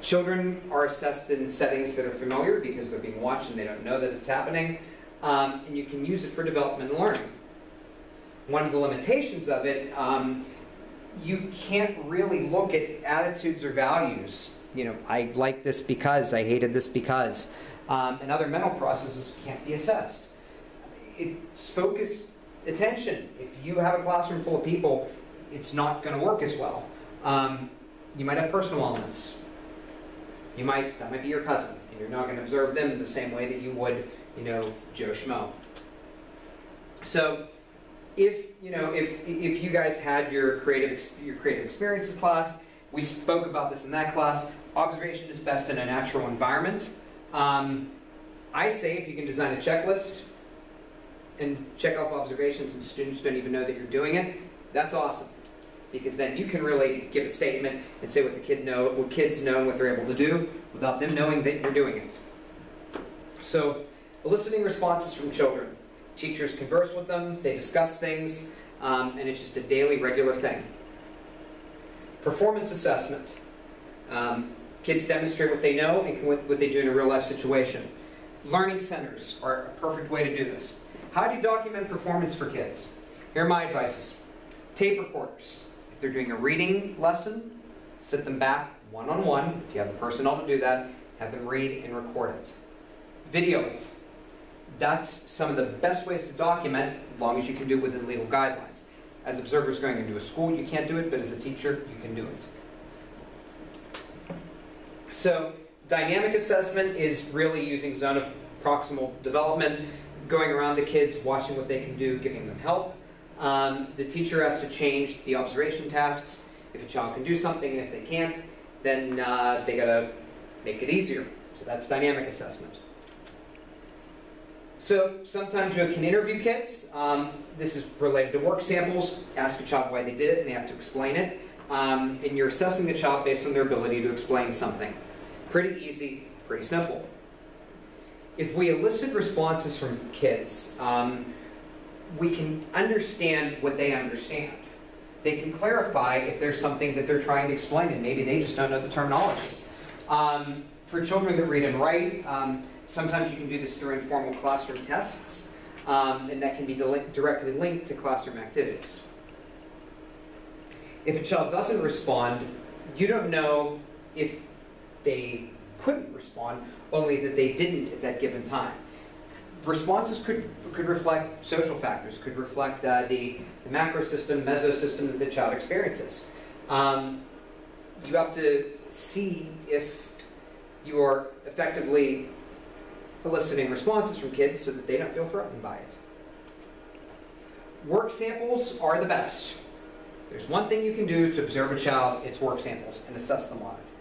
Children are assessed in settings that are familiar because they're being watched and they don't know that it's happening. And you can use it for development and learning. One of the limitations of it, you can't really look at attitudes or values. You know, I like this because, I hated this because. And other mental processes can't be assessed. It's focused attention. If you have a classroom full of people, it's not going to work as well. You might have personal elements. That might be your cousin, and you're not going to observe them the same way that you would, you know, Joe Schmo. So, if you guys had your creative experiences class, we spoke about this in that class. Observation is best in a natural environment. I say if you can design a checklist and check off observations and students don't even know that you're doing it, that's awesome. Because then you can really give a statement and say what kids know and what they're able to do without them knowing that you're doing it. So, eliciting responses from children. Teachers converse with them, they discuss things, and it's just a daily, regular thing. Performance assessment. Kids demonstrate what they know and what they do in a real-life situation. Learning centers are a perfect way to do this. How do you document performance for kids? Here are my advices. Tape recorders. If they're doing a reading lesson, sit them back one-on-one. If you have the personnel to do that, have them read and record it. Video it. That's some of the best ways to document, as long as you can do it within legal guidelines. As observers going into a school, you can't do it, but as a teacher, you can do it. So, dynamic assessment is really using zone of proximal development, going around to kids, watching what they can do, giving them help. The teacher has to change the observation tasks. If a child can do something and if they can't, then they gotta make it easier. So that's dynamic assessment. So sometimes you can interview kids. This is related to work samples. Ask a child why they did it and they have to explain it. And you're assessing the child based on their ability to explain something. Pretty easy, pretty simple. If we elicit responses from kids, we can understand what they understand. They can clarify if there's something that they're trying to explain and maybe they just don't know the terminology. For children that read and write, sometimes you can do this through informal classroom tests, and that can be directly linked to classroom activities. If a child doesn't respond, you don't know if they couldn't respond, only that they didn't at that given time. Responses could reflect social factors, could reflect the macro system, meso system that the child experiences. You have to see if you are effectively eliciting responses from kids so that they don't feel threatened by it. Work samples are the best. There's one thing you can do to observe a child, it's work samples, and assess them on it.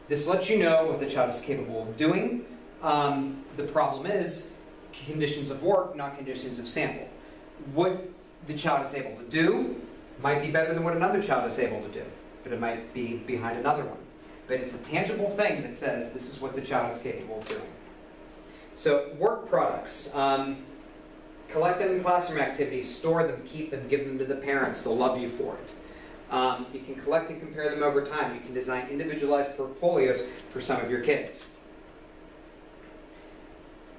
This lets you know what the child is capable of doing. The problem is conditions of work, not conditions of sample. What the child is able to do might be better than what another child is able to do, but it might be behind another one. But it's a tangible thing that says this is what the child is capable of doing. So work products. Collect them in classroom activities, store them, keep them, give them to the parents. They'll love you for it. You can collect and compare them over time. You can design individualized portfolios for some of your kids.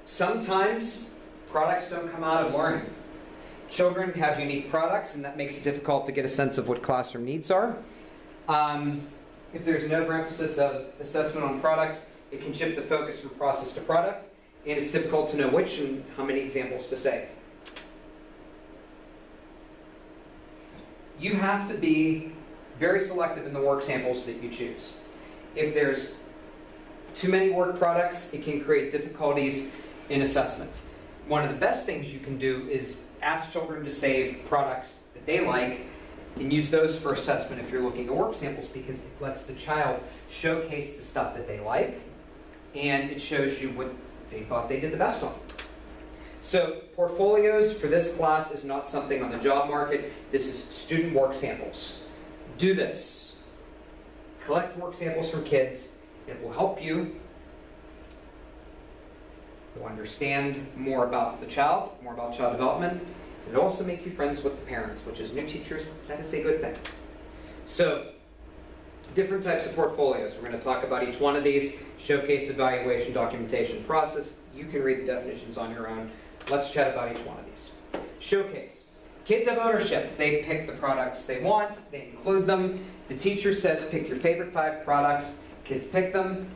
Sometimes products don't come out of learning. Children have unique products, and that makes it difficult to get a sense of what classroom needs are. If there's an overemphasis of assessment on products, it can shift the focus from process to product, and it's difficult to know which and how many examples to save. You have to be very selective in the work samples that you choose. If there's too many work products, it can create difficulties in assessment. One of the best things you can do is ask children to save products that they like and use those for assessment if you're looking at work samples, because it lets the child showcase the stuff that they like and it shows you what they thought they did the best on. So portfolios for this class is not something on the job market. This is student work samples. Do this. Collect work samples from kids. It will help you to understand more about the child, more about child development. It'll also make you friends with the parents, which as new teachers, that is a good thing. So Different types of portfolios. We're going to talk about each one of these. Showcase, evaluation, documentation, process. You can read the definitions on your own. Let's chat about each one of these. Showcase. Kids have ownership. They pick the products they want. They include them. The teacher says, pick your favorite 5 products. Kids pick them.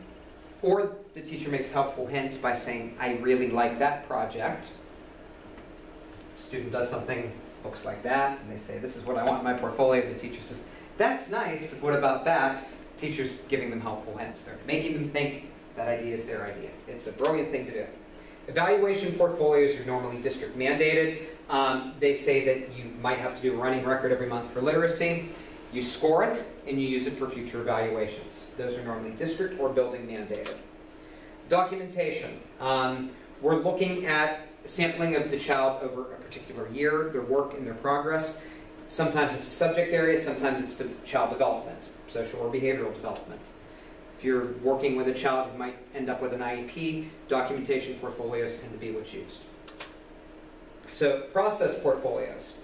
Or the teacher makes helpful hints by saying, I really like that project. The student does something, looks like that, and they say, this is what I want in my portfolio. The teacher says, that's nice, but what about that? Teacher's giving them helpful hints. They're making them think that idea is their idea. It's a brilliant thing to do. Evaluation portfolios are normally district mandated. They say that you might have to do a running record every month for literacy. You score it, and you use it for future evaluations. Those are normally district or building mandated. Documentation. We're looking at sampling of the child over a particular year, their work and their progress. Sometimes it's a subject area, sometimes it's child development, social or behavioral development. If you're working with a child who might end up with an IEP, documentation portfolios tend to be what's used. So, process portfolios.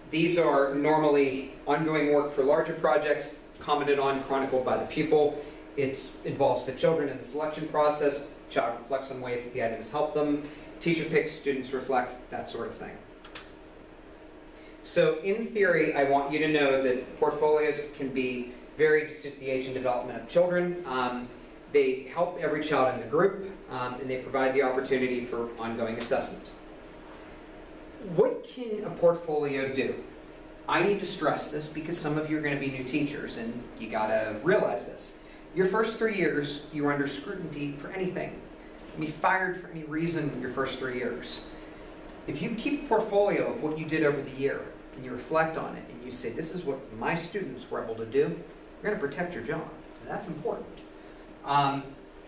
These are normally ongoing work for larger projects, commented on, chronicled by the pupil. It involves the children in the selection process. Child reflects on ways that the items help them. Teacher picks, students reflect, that sort of thing. So in theory, I want you to know that portfolios can be varied to suit the age and development of children. They help every child in the group, and they provide the opportunity for ongoing assessment. What can a portfolio do? I need to stress this because some of you are going to be new teachers, and you got to realize this. Your first 3 years, you're under scrutiny for anything. You can be fired for any reason in your first 3 years. If you keep a portfolio of what you did over the year, and you reflect on it, and you say, this is what my students were able to do, you're going to protect your job. And that's important.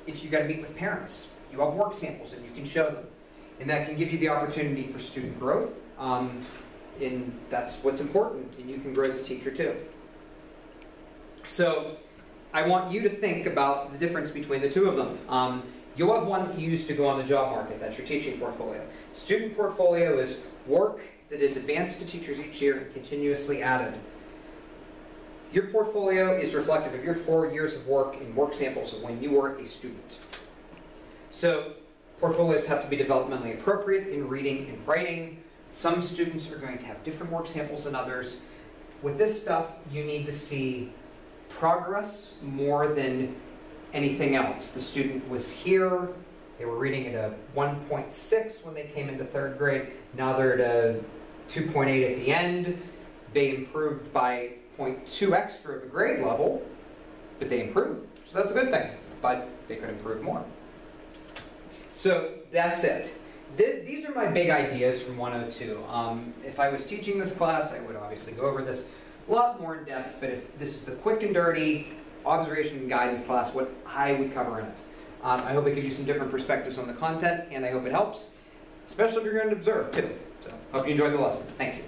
If you've got to meet with parents, you have work samples and you can show them. And that can give you the opportunity for student growth. And that's what's important, and you can grow as a teacher too. So I want you to think about the difference between the two of them. You'll have one that you use to go on the job market. That's your teaching portfolio. Student portfolio is work that is advanced to teachers each year and continuously added. Your portfolio is reflective of your 4 years of work and work samples of when you were a student. So portfolios have to be developmentally appropriate in reading and writing. Some students are going to have different work samples than others. With this stuff, you need to see progress more than anything else. The student was here, they were reading at a 1.6 when they came into 3rd grade, now they're at a 2.8 at the end. They improved by 0.2 extra of a grade level, but they improved, so that's a good thing, but they could improve more. So that's it. These are my big ideas from 102. If I was teaching this class, I would obviously go over this a lot more in depth, but if this is the quick and dirty observation and guidance class, what I would cover in it. I hope it gives you some different perspectives on the content, and I hope it helps, especially if you're going to observe too. So, hope you enjoyed the lesson. Thank you.